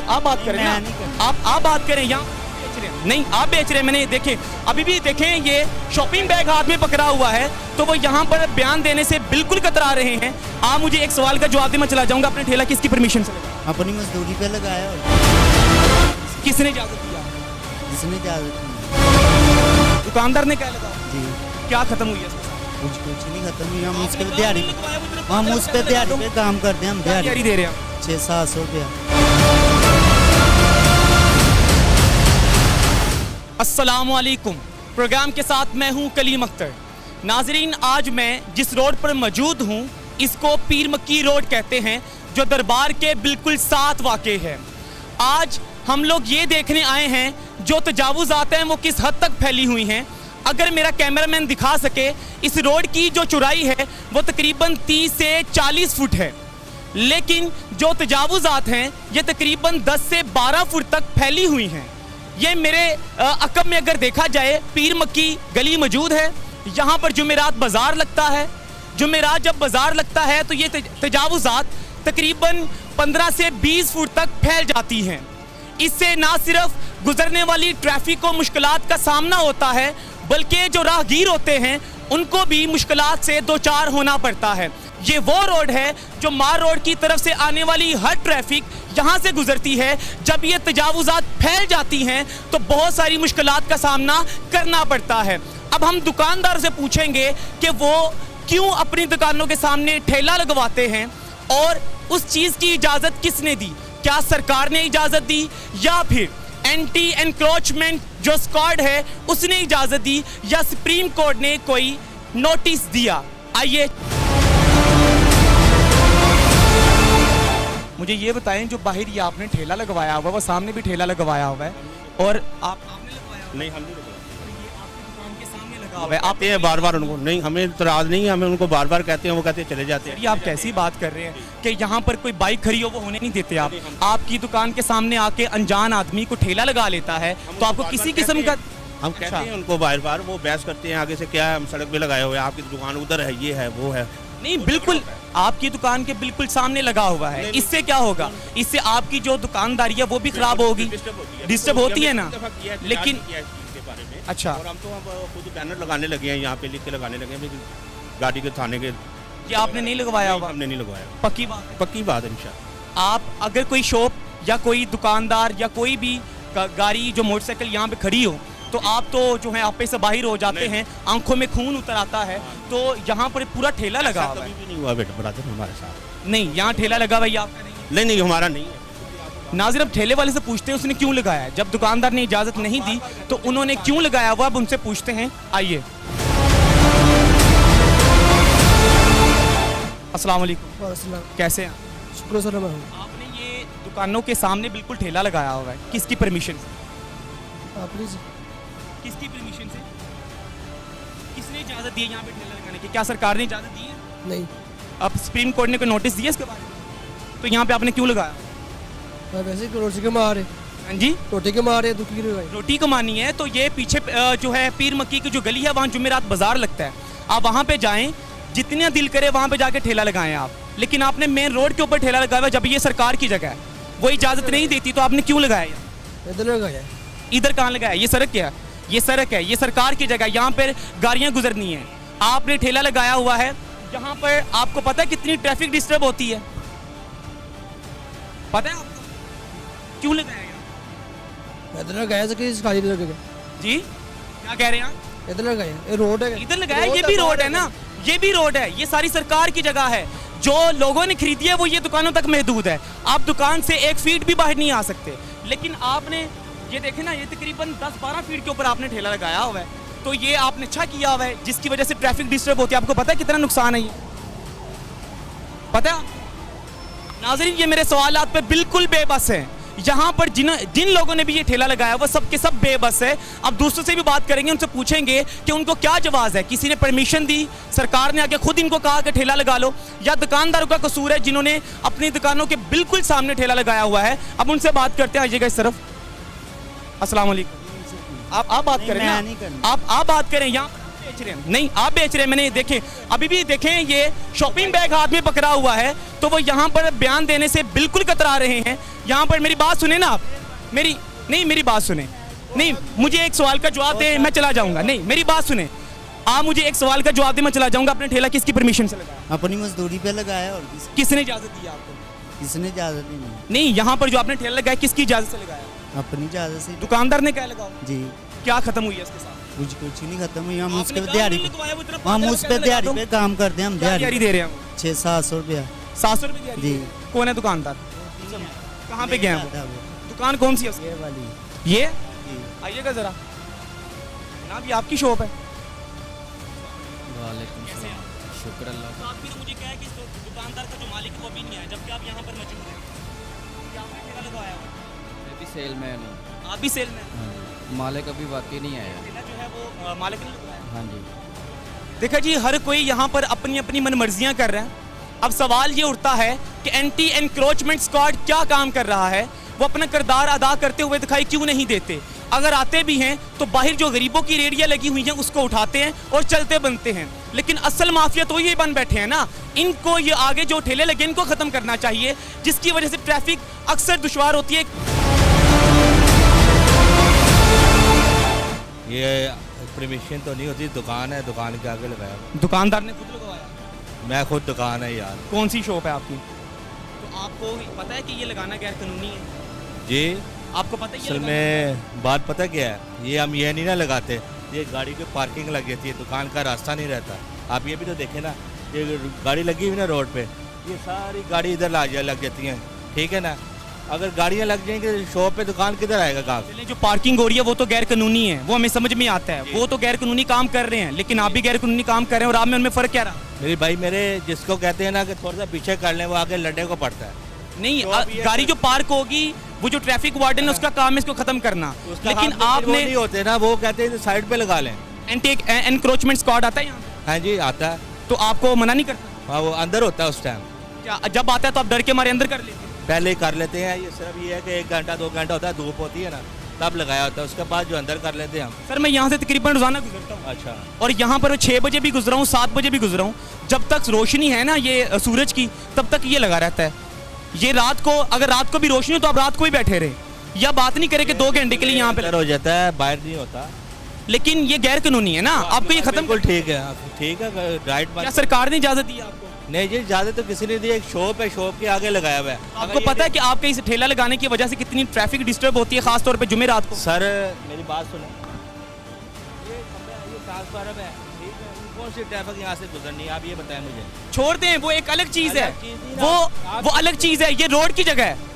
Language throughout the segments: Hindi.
आप बात करें ना, आप बात करें। यहाँ बेच रहे हैं, नहीं आप बेच रहे हैं। मैंने देखें, अभी भी देखें, ये शॉपिंग बैग हाथ में पकड़ा हुआ है, तो वो यहाँ पर बयान देने से बिल्कुल कतरा रहे हैं। आप मुझे एक सवाल का जवाब दे, मैं चला जाऊंगा। अपने ठेला किसकी परमिशन से लगा? अपनी मजदूरी पे लगाया। किसने इजाजत दिया? जिसने इजाजत दी, दुकानदार ने क्या लगा जी। क्या खत्म हुई है? कुछ नहीं खत्म हुई। हम उस पर दिहाड़ी पे काम करते हैं। हम दिहाड़ी दे रहे हैं 600-700 रुपया। अस्सलामुअलैकुम। प्रोग्राम के साथ मैं हूं कलीम अख्तर। नाजरीन, आज मैं जिस रोड पर मौजूद हूं इसको पीर मक्की रोड कहते हैं, जो दरबार के बिल्कुल साथ वाक़े है। आज हम लोग ये देखने आए हैं जो तजावुज़ात हैं वो किस हद तक फैली हुई हैं। अगर मेरा कैमरामैन दिखा सके, इस रोड की जो चौड़ाई है वो तकरीबन 30 से 40 फुट है, लेकिन जो तजावुज़ात हैं ये तकरीबन 10 से 12 फुट तक फैली हुई हैं। ये मेरे अकब में अगर देखा जाए, पीर मक्की गली मौजूद है, यहाँ पर जुमेरात बाज़ार लगता है। जुमेरात जब बाज़ार लगता है तो ये तजावुज़ात तकरीबन 15 से 20 फुट तक फैल जाती हैं। इससे ना सिर्फ गुजरने वाली ट्रैफिक को मुश्किलात का सामना होता है, बल्कि जो राहगीर होते हैं उनको भी मुश्किलात से दो चार होना पड़ता है। ये वो रोड है जो मार रोड की तरफ से आने वाली हर ट्रैफिक यहाँ से गुजरती है। जब ये तजावुज़ात फैल जाती हैं तो बहुत सारी मुश्किलात का सामना करना पड़ता है। अब हम दुकानदार से पूछेंगे कि वो क्यों अपनी दुकानों के सामने ठेला लगवाते हैं और उस चीज़ की इजाज़त किसने दी? क्या सरकार ने इजाज़त दी या फिर एंटी एनक्रोचमेंट जो स्क्वाड है उसने इजाज़त दी या सुप्रीम कोर्ट ने कोई नोटिस दिया? आइए मुझे ये बताएं, जो बाहर ये आपने ठेला लगवाया हुआ है, वो सामने भी ठेला लगवाया हुआ है और आपने लगवाया? नहीं, हमने लगवाया। ये आपकी दुकान के सामने लगा हुआ है। आप ये बार-बार उनको नहीं, हमें इतराज़ नहीं है, हमें उनको बार-बार कहते हैं, वो कहते हैं चले जाते हैं। ये आप कैसी बात कर रहे हैं कि यहाँ पर कोई बाइक खड़ी हो वो होने नहीं देते आप? आपकी दुकान के सामने आके अनजान आदमी को ठेला लगा लेता है तो आपको किसी किस्म का? हम कहते हैं उनको बार-बार, वो बहस करते हैं आगे से, क्या है हम सड़क पे लगाए हुए हैं, आपकी दुकान उधर है, ये है, वो है। नहीं, बिल्कुल आपकी दुकान के बिल्कुल सामने लगा हुआ है। इससे क्या होगा? इससे आपकी जो दुकानदारी है वो भी खराब होगी, डिस्टर्ब होती है ना। लेकिन अच्छा, और हम तो खुद बैनर लगाने लगे हैं, यहाँ पे लिख के लगाने लगे हैं गाड़ी के थाने के। ये आपने नहीं लगवाया होगा? हमने नहीं लगवाया। पक्की बात? पक्की बात है इंशाल्लाह। आप अगर कोई शॉप या कोई दुकानदार या कोई भी गाड़ी जो मोटरसाइकिल यहाँ पे खड़ी हो तो आप तो जो है आपे से बाहर हो जाते हैं, आंखों में खून उतर आता है। तो यहाँ पर पूरा ठेला लगा हुआ है। कभी भी नहीं हुआ बेटा ब्रदर हमारे साथ। नहीं, यहाँ ठेला लगा हुआ है आपका नहीं? नहीं, हमारा नहीं है। नाज़िर, अब ठेले वाले से पूछते हैं उसने क्यों लगाया है। जब दुकानदार ने इजाज़त नहीं दी तो उन्होंने क्यों लगाया हुआ, अब उनसे पूछते हैं। आइए। अस्सलाम वालेकुम, कैसे हैं? शुक्र सर। आपने ये दुकानों के सामने बिल्कुल ठेला लगाया हुआ है, किसकी परमिशन से? किसकी परमिशन से? किसने इजाज़त दी है यहाँ पे ठेला लगाने की? क्या सरकार ने इजाज़त दी है? नहीं। अब सुप्रीम कोर्ट ने कोई नोटिस दिया इसके बारे में? तो यहाँ पे आपने क्यों लगाया? वैसे रोटी के मारे। हाँ जी, रोटी के मारे दुख की लगाई। रोटी कमानी है तो ये पीछे जो है पीर मक्की की जो गली है वहाँ जुमेरात बाजार लगता है, आप वहाँ पे जाएं, जितना दिल करे वहाँ पे जाके ठेला लगाएं आप। लेकिन आपने मेन रोड के ऊपर ठेला लगाया, जब ये सरकार की जगह है, वो इजाज़त नहीं देती तो आपने क्यों लगाया? इधर लगाया। इधर कहाँ लगाया? ये सड़क क्या है? ये सड़क है, ये सरकार की जगह, यहाँ पर गाड़ियाँ गुजरनी है। आपने ठेला लगाया हुआ है यहाँ पर, आपको पता है कितनी ट्रैफिक डिस्टर्ब होती है? पता है आपको? क्यों लगाया? इधर लगाया खाली लगेगा जी, क्या कह रहे हैं आप? इधर लगाया, ये रोड है। इधर लगाया, ये भी रोड है ना, ये भी रोड है, ये सारी सरकार की जगह है। जो लोगों ने खरीदी है वो ये दुकानों तक महदूद है। आप दुकान से 1 फीट भी बाहर नहीं आ सकते। लेकिन आपने ये देखे ना, ये तकरीबन 10-12 फीट के ऊपर आपने ठेला लगाया हुआ है, तो ये आपने अच्छा किया हुआ है, जिसकी वजह से ट्रैफिक डिस्टर्ब होती है। आपको पता है कितना नुकसान है ये? पता है? नाज़रीन, ये मेरे सवालात पे बिल्कुल बेबस है। यहाँ पर जिन लोगों ने भी ये ठेला लगाया वो सब के सब बेबस है। अब दूसरों से भी बात करेंगे, उनसे पूछेंगे कि उनको क्या जवाब है। किसी ने परमिशन दी, सरकार ने आके खुद इनको कहा कि ठेला लगा लो, या दुकानदारों का कसूर है जिन्होंने अपनी दुकानों के बिल्कुल सामने ठेला लगाया हुआ है? अब उनसे बात करते हैं, आइएगा इस तरफ। अस्सलाम वालेकुम। आप बात करें ना, आप बात करें। यहाँ बेच रहे हैं? नहीं, आप बेच रहे हैं। मैंने देखें, अभी भी देखें, ये शॉपिंग बैग हाथ में पकड़ा हुआ है, तो वो यहाँ पर बयान देने से बिल्कुल कतरा रहे हैं। यहाँ पर मेरी बात सुने ना आप, मेरी बात सुने, नहीं मुझे एक सवाल का जवाब दे, मैं चला जाऊंगा। नहीं मेरी बात सुने, आप मुझे एक सवाल का जवाब दे, मैं चला जाऊंगा। अपने ठेला किसकी परमिशन से लगाया? अपनी मजदूरी पे लगाया और किसने इजाजत दी आपको? किसने इजाजत ही नहीं। नहीं, यहाँ पर जो आपने ठेला लगाया किसकी इजाजत से लगाया? अपनी इजाजत से। दुकानदार ने क्या लगाओ? जी। क्या खत्म हुई है इसके साथ? कुछ नहीं खत्म हुई। हम उसके आपने दिहाड़ी काम नहीं लगवाया, वो इतना हम पता उस लगा पे लगा दिहाड़ी दो। पे काम करते हैं हम। क्या दिहाड़ी दे रहे हैं? 600-700 रुपया। 700 रुपये दिहाड़ी जी। दे रहे हैं। कौन है दुकानदार? कहाँ पे गए हैं वो? दुकान कौन सी है उसकी? ये वाली। ये जी। आइएगा जरा ना, भी आपकी शॉप है। वालेकुम सलाम, शुक्र अल्लाह तो आपने मुझे कहा कि इस दुकानदार का जो मालिक है वो अभी नहीं आया, जबकि आप यहाँ पर मौजूद हैं। क्या आपने ठेला लगवाया हुआ? मैं भी सेल मैन हूँ। आप भी सेल में? हाँ जी, मालिक अभी वाकई नहीं आया। ठेला जो है वो मालिक ने लगवाया। हाँ जी, देखा जी, हर कोई यहाँ पर अपनी अपनी मनमर्जियाँ कर रहा है। अब सवाल ये उठता है कि एंटी एनक्रोचमेंट स्क्वाड क्या काम कर रहा है? वो अपना किरदार अदा करते हुए दिखाई क्यों नहीं देते? अगर आते भी हैं तो बाहर जो गरीबों की रेडियाँ लगी हुई हैं उसको उठाते हैं और चलते बनते हैं। लेकिन असल माफिया तो ये बन बैठे हैं ना। इनको ये आगे जो ठेले लगे इनको ख़त्म करना चाहिए, जिसकी वजह से ट्रैफिक अक्सर दुश्वार होती है। ये परमिशन तो नहीं होती, दुकान है, दुकान के आगे लगाया हुआ। दुकानदार ने खुद लगवाया? मैं खुद दुकान है यार। कौन सी शॉप है आपकी? तो आपको पता है कि ये लगाना गैर कानूनी है? जी, आपको पता है ये असल में बात पता क्या है, ये हम ये नहीं ना लगाते, ये गाड़ी की पार्किंग लग जाती है, दुकान का रास्ता नहीं रहता। आप ये भी तो देखें ना, ये गाड़ी लगी हुई ना रोड पे, ये सारी गाड़ी इधर लग जाती हैं, ठीक है ना। अगर गाड़ियाँ लग जाएंगी शॉप पे, दुकान किधर आएगा काम? चलिए, जो पार्किंग हो रही है वो तो गैर कानूनी है, वो हमें समझ में आता है, वो तो गैर कानूनी काम कर रहे हैं, लेकिन आप भी गैर कानूनी काम कर रहे हैं और आप में उनमें फ़र्क क्या रहा? मेरे भाई, मेरे जिसको कहते हैं ना कि थोड़ा सा पीछे कर लें, वो आगे लड़ने को पड़ता है। नहीं, तो अब ये गाड़ी जो पार्क होगी, वो जो ट्रैफिक वार्डन है उसका काम है इसको खत्म करना। उसका लेकिन काम वो आपने नहीं होते ना, वो कहते हैं साइड पे लगा लें। एंटी एनक्रोचमेंट स्क्वाड आता है यहाँ पे? हाँ जी, आता है। तो आपको मना नहीं करता? हाँ, वो अंदर होता है उस टाइम। क्या जब आता है तो आप डर के मारे अंदर कर लेते हैं? पहले ही कर लेते हैं। ये सिर्फ ये है कि 1 घंटा 2 घंटा होता है, धूप होती है ना, तब लगाया होता है, उसके बाद जो अंदर कर लेते हैं हम। सर, मैं यहाँ से तकरीबन रोजाना गुजरता हूँ। अच्छा। और यहाँ पर मैं 6 बजे भी गुजरा हूँ, 7 बजे भी गुजरा हूँ। जब तक रोशनी है ना ये सूरज की, तब तक ये लगा रहता है। ये रात को, अगर रात को भी रोशनी हो तो आप रात को ही बैठे रहे, या बात नहीं करें कि 2 घंटे के लिए यहाँ पे अंदर हो जाता है, बाहर नहीं होता। लेकिन ये गैर कानूनी है ना, आपको ये खत्म बिल्कुल ठीक है, ठीक है। राइट क्या बात। सरकार ने इजाजत दी है आपको? नहीं जी, ज्यादा तो किसी ने दी। एक शॉप है, शॉप के आगे लगाया हुआ है। आपको पता है कि आपके इस ठेला लगाने की वजह से कितनी ट्रैफिक डिस्टर्ब होती है, खासतौर पे जुमेरात को? सर मेरी बात सुनो, ये ट्रांसफार्मर है, ठीक है, कौन सी ट्रैफिक यहाँ से गुजरनी है, आप ये बताएं मुझे। छोड़ दें, वो एक अलग चीज है, अलग चीज़ ही ना। वो अलग चीज है। ये रोड की जगह है,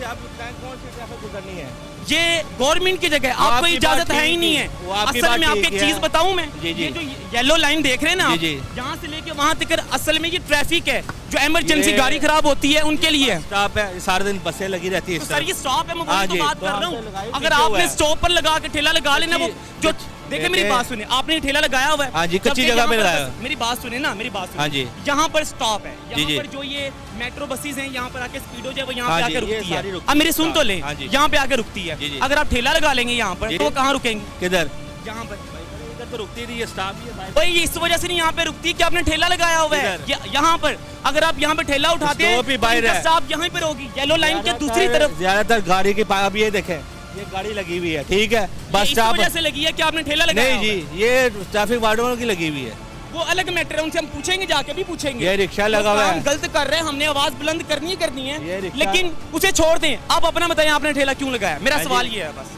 आप बताएं कौन सी ट्रैफिक गुजरनी है। ये गवर्नमेंट की जगह है, आपको आपकी इजाजत बात है ही ठीक नहीं है। है। वो आपकी असल बात में आपको ठीक एक है। चीज बताऊं मैं, जी, जी। ये जो येलो लाइन देख रहे हैं ना जी, आप, जी। यहाँ से लेके वहां तक असल में ये ट्रैफिक है, जो इमरजेंसी ये- गाड़ी खराब होती है उनके लिए है। स्टॉप है, सारे दिन बसें लगी रहती है तो इस सर तरफ। ये स्टॉप है, मैं हाँ वही तो जी, बात तो कर हम रहा तो हूँ। लगाए अगर पीछे हुआ आपने है। स्टॉप पर लगा के ठेला लगा लेना, वो जो देखे, मेरी बात सुने, आपने ठेला लगाया हुआ है। हाँ जी, कच्ची जबकि जगह पे यहाँ लगाया। मेरी बात सुने ना, मेरी बात सुने। हाँ जी। यहाँ पर स्टॉप है, जी, यहाँ जी। पर जो ये मेट्रो बसेज हैं, यहाँ पर आके स्पीडो जो है वो यहाँ हाँ पे जी, आके ये रुकती सारी है। रुकती अब मेरी सुन तो लें, हाँ जी। यहाँ पे आके रुकती है। जी, जी। अगर आप ठेला लगा लेंगे यहाँ पर, जी। तो वो कहाँ रुकेंगे? किधर? यहाँ पर। इधर तो रुकती नहीं है, स्टॉप ही है भाई। भाई इस वजह से नहीं यहाँ पे रुकती कि आपने ठेला लगाया हुआ है। किधर? यहाँ पर अगर आप यहाँ पे ठेला उठाते हैं स्टॉप ही बाहर है। स्टॉप यहाँ पर होगी, येलो लाइन के दूसरी तरफ। ज्यादातर गाड़ी की अब ये देखें, ये गाड़ी लगी हुई है, ठीक है, बस इस स्टॉप। वजह से लगी है कि आपने ठेला लगाया नहीं हुआ है। जी, ये ट्रैफिक वार्डों की लगी हुई है। वो अलग मैटर है, उनसे हम पूछेंगे, जाके भी पूछेंगे। ये रिक्शा लगा वो हुआ काम है। गलत कर रहे हैं, हमने आवाज बुलंद करनी ही करनी ये है, रिक्शा- लेकिन उसे छोड़ दें। आप अपना बताएं, आपने ठेला क्यों लगाया? मेरा हाँ जी। सवाल ये है बस।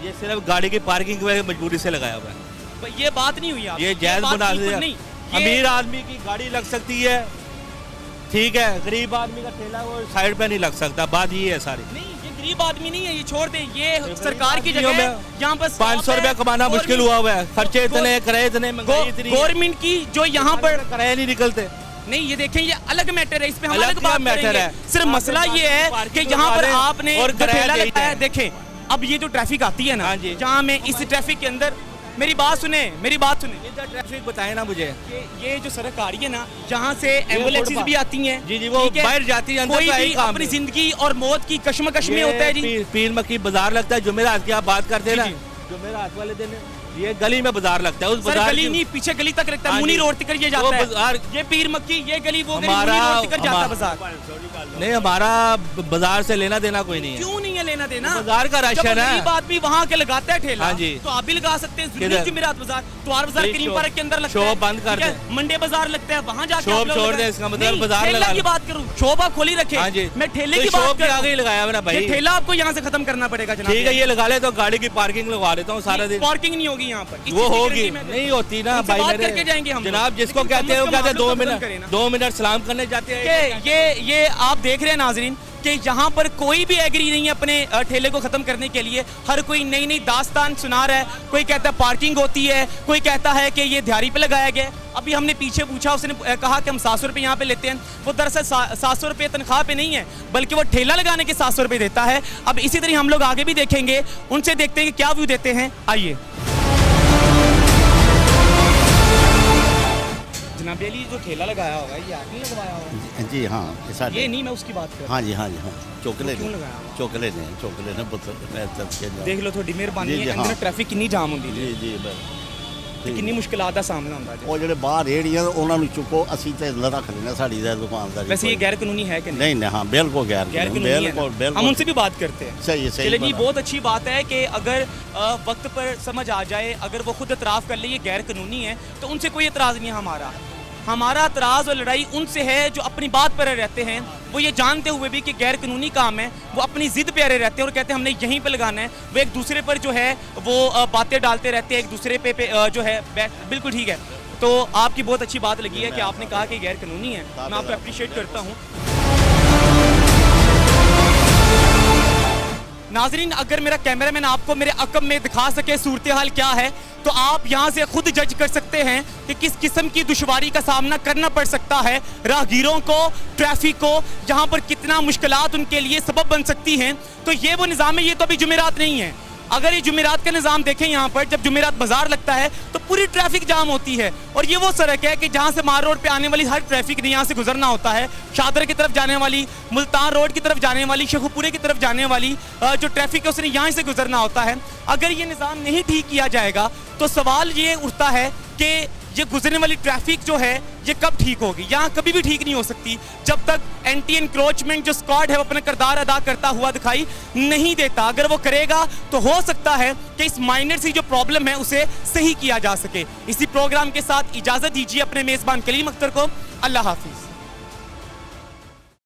ये सिर्फ गाड़ी की पार्किंग की वजह से मजबूरी से लगाया हुआ है। भाई ये बात नहीं हुई आप, ये जायज बात बना बिल्कुल दिया। नहीं। अमीर आदमी की गाड़ी लग सकती है, ठीक है, गरीब आदमी का ठेला वो साइड पे नहीं लग सकता, बात ये है सारी। नहीं, ये गरीब आदमी नहीं है, ये छोड़ दें। ये गरीब सरकार की आदमियों जगह है, में यहाँ पर 500 रुपया कमाना मुश्किल हुआ हुआ है, खर्चे इतने, किराए इतने, महंगाई इतनी है। गवर्नमेंट की जो यहाँ पर किराए नहीं निकलते। नहीं, ये देखें, ये अलग मैटर है, इस पे हम अलग अलग क्या बात मैटर करेंगे। है? सिर्फ आपके मसला पास ये है पार्किंग कि यहाँ पर करवा दें आपने और जो किराया ठेला दे लगाया है, दें। देखें, अब ये जो ट्रैफिक आती है ना, हाँ जी। जहाँ में इस ट्रैफिक के अंदर, मेरी बात सुने, मेरी बात सुने, इधर ट्रैफिक बताए ना मुझे। ये जो सड़क आ रही है ना, जहाँ से एम्बुलेंसेज फुटपाथ। भी आती हैं, जी, जी, वो ठीक है? बाहर जाती है, अंदर कोई का ही भी काम अपनी है। जिंदगी और मौत की कश्मकश में होता है जी। पीर मक्की बाजार लगता है जुमेरात की, आप बात करते हैं ना, जी, जुमेरात वाले दिन ये गली में बाजार लगता है, उस सर बाजार गली की- नहीं, पीछे गली तक रखता है, हाँ मुनी जी। रोड तक ये वो जाता है, बाजार- ये पीर मक्की, ये गली वो गली, हमारा मुनी रोड तक जाता है बाजार। नहीं, हमारा बाजार से लेना देना कोई नहीं है। क्यों नहीं है लेना देना? बाजार का राशन जब है। गरीब आदमी वहाँ के लगाता है ठेला, हाँ जी। तो आप भी लगा सकते हैं। किधर? जुमेरात बाजार, त्वार बाजार प्लीज करीम शॉप- पार्क के अंदर लगता शॉप है, बंद कर ठीक है? दें। मंडे बाजार लगता है, वहाँ जाके शॉप आप लोग छोड़ लगाएं। दें, इसका मतलब नहीं, बाजार ठेला लगा की लें। बात करूँ, शॉप आप खोली रखे, हाँ जी। मैं ठेले तो की बात शॉप कर के रहा आगे ही लगाया है ना हूँ। भाई। ये ठेला आपको यहाँ से खत्म करना पड़ेगा जनाब। ठीक है, ये लगा ले तो गाड़ी की पार्किंग लगवा देता हूँ सारा दिन। पार्किंग नहीं होगी यहाँ पर, इस वो चीज़ की होगी, गारंटी मैं देता नहीं हूँ। होती ना उनसे भाई बात मेरे। करके जाएंगे हम जनाब लोग। जिसको लेकिन कहते हैं कम वो से कम कहते हैं आप लोग 2 तो खत्म मिनट करें ना। 2 मिनट सलाम करने जाते हैं। कि ये आप देख रहे हैं नाजरीन कि यहाँ पर कोई भी एग्री नहीं है अपने ठेले को खत्म करने के लिए। हर कोई नई नई दास्तान सुना रहा है। कोई कहता है पार्किंग होती है, कोई कहता है कि ये दिहाड़ी पे लगाया गया है। अभी हमने पीछे पूछा, उसने कहा कि हम 700 रुपये यहाँ पे लेते हैं। वो दरअसल 700 रुपये तनख्वाह पे नहीं है, बल्कि वो ठेला लगाने के 700 रुपये देता है। अब इसी तरह हम लोग आगे भी देखेंगे, उनसे देखते हैं कि क्या व्यू देते हैं। आइए जनाब अली, जो ठेला लगाया होगा ये आपने लगवाया होगा? जी हाँ, ये नहीं, मैं उसकी बात कर रहा हूँ। हाँ जी हाँ जी हाँ चोकले क्यों ने लगाया हुआ? चोकले ने पुत्र देख लो थोड़ी मेहरबानी जी, है, जी, अंदर हाँ। ट्रैफिक कितनी जाम होती है, ਜੀ ਜੀ ਬਸ ਤੇ ਕਿੰਨੀ ਮੁਸ਼ਕਲਾਂ ਦਾ ਸਾਹਮਣਾ ਹੁੰਦਾ ਹੈ। ਉਹ ਜਿਹੜੇ ਬਾਹਰ ਰੇੜੀਆਂ ਉਹਨਾਂ ਨੂੰ ਚੁੱਕੋ, ਅਸੀਂ ਤੇ ਅੰਦਰ ਰੱਖ ਲੈਣਾ, ਸਾਡੀ ਦਾ ਦੁਕਾਨਦਾਰੀ वैसे ये गैर कानूनी है कि नहीं? नहीं नहीं हाँ बिल्कुल गैर गैर कानूनी, कानूनी है बिल्कुल ना? हम बिल्कुल उनसे भी बात करते हैं। सही सही चले जी, बात। बहुत अच्छी बात है कि अगर वक्त पर समझ आ जाए, अगर वो खुद एतराफ़ कर ले ये गैर कानूनी है, तो उनसे कोई एतराज़ नहीं है। हमारा एतराज़ और लड़ाई उनसे है जो अपनी बात पर रहते हैं। वो ये जानते हुए भी कि गैर कानूनी काम है, वो अपनी ज़िद पे अड़े रहते हैं और कहते हैं हमने यहीं पे लगाना है। वो एक दूसरे पर जो है वो बातें डालते रहते हैं, एक दूसरे पे जो है बिल्कुल ठीक है। तो आपकी बहुत अच्छी बात लगी है कि आपने कहा कि गैर कानूनी है, मैं आपको अप्रिशिएट करता हूँ। नाजरीन, अगर मेरा कैमरामैन आपको मेरे अकब में दिखा सके सूरत हाल क्या है, तो आप यहाँ से खुद जज कर सकते हैं कि किस किस्म की दुश्वारी का सामना करना पड़ सकता है राहगीरों को, ट्रैफिक को, जहाँ पर कितना मुश्किलात उनके लिए सबब बन सकती हैं। तो ये वो निज़ाम है, ये तो अभी जुमेरात नहीं है। अगर ये जुमेरात का निज़ाम देखें, यहाँ पर जब जुमेरात बाजार लगता है तो पूरी ट्रैफिक जाम होती है। और ये वो सड़क है कि जहाँ से मार रोड पे आने वाली हर ट्रैफिक ने यहाँ से गुजरना होता है। शादर की तरफ जाने वाली, मुल्तान रोड की तरफ जाने वाली, शेखुपुरे की तरफ जाने वाली जो ट्रैफिक है उसने यहाँ से गुजरना होता है। अगर ये निज़ाम नहीं ठीक किया जाएगा तो सवाल ये उठता है कि ये गुजरने वाली ट्रैफिक जो है ये कब ठीक होगी। यहाँ कभी भी ठीक नहीं हो सकती जब तक एंटी इंक्रोचमेंट जो स्क्वाड है वो अपना किरदार अदा करता हुआ दिखाई नहीं देता। अगर वो करेगा तो हो सकता है कि इस माइनर सी जो प्रॉब्लम है उसे सही किया जा सके। इसी प्रोग्राम के साथ इजाज़त दीजिए अपने मेज़बान कलीम अख्तर को। अल्लाह हाफिज़।